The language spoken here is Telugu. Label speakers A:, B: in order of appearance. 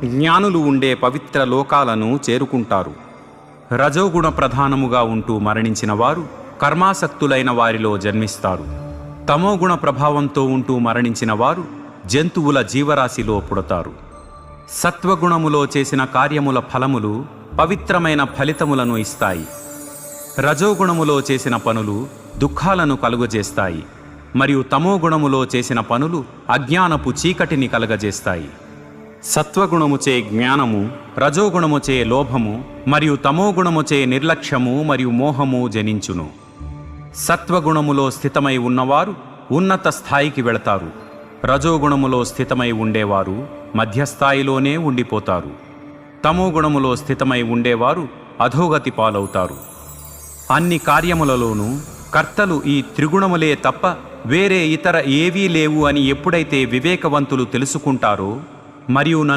A: జ్ఞానులు ఉండే పవిత్ర లోకాలను చేరుకుంటారు. రజోగుణ ప్రధానముగా ఉంటూ మరణించిన వారు కర్మాసక్తులైన వారిలో జన్మిస్తారు. తమోగుణ ప్రభావంతో ఉంటూ మరణించిన వారు జంతువుల జీవరాశిలో పుడతారు. సత్వగుణములో చేసిన కార్యముల ఫలములు పవిత్రమైన ఫలితములను ఇస్తాయి. రజోగుణములో చేసిన పనులు దుఃఖాలను కలుగజేస్తాయి మరియు తమోగుణములో చేసిన పనులు అజ్ఞానపు చీకటిని కలుగజేస్తాయి. సత్వగుణముచే జ్ఞానము, రజోగుణముచే లోభము మరియు తమోగుణముచే నిర్లక్ష్యము మరియు మోహము జనించును. సత్వగుణములో స్థితమై ఉన్నవారు ఉన్నత స్థాయికి వెళతారు. రజోగుణములో స్థితమై ఉండేవారు మధ్యస్థాయిలోనే ఉండిపోతారు. తమోగుణములో స్థితమై ఉండేవారు అధోగతి పాలవుతారు. అన్ని కార్యములలోనూ కర్తలు ఈ త్రిగుణములే తప్ప వేరే ఇతర ఏవీ లేవు అని ఎప్పుడైతే వివేకవంతులు తెలుసుకుంటారో మరియు నన్ను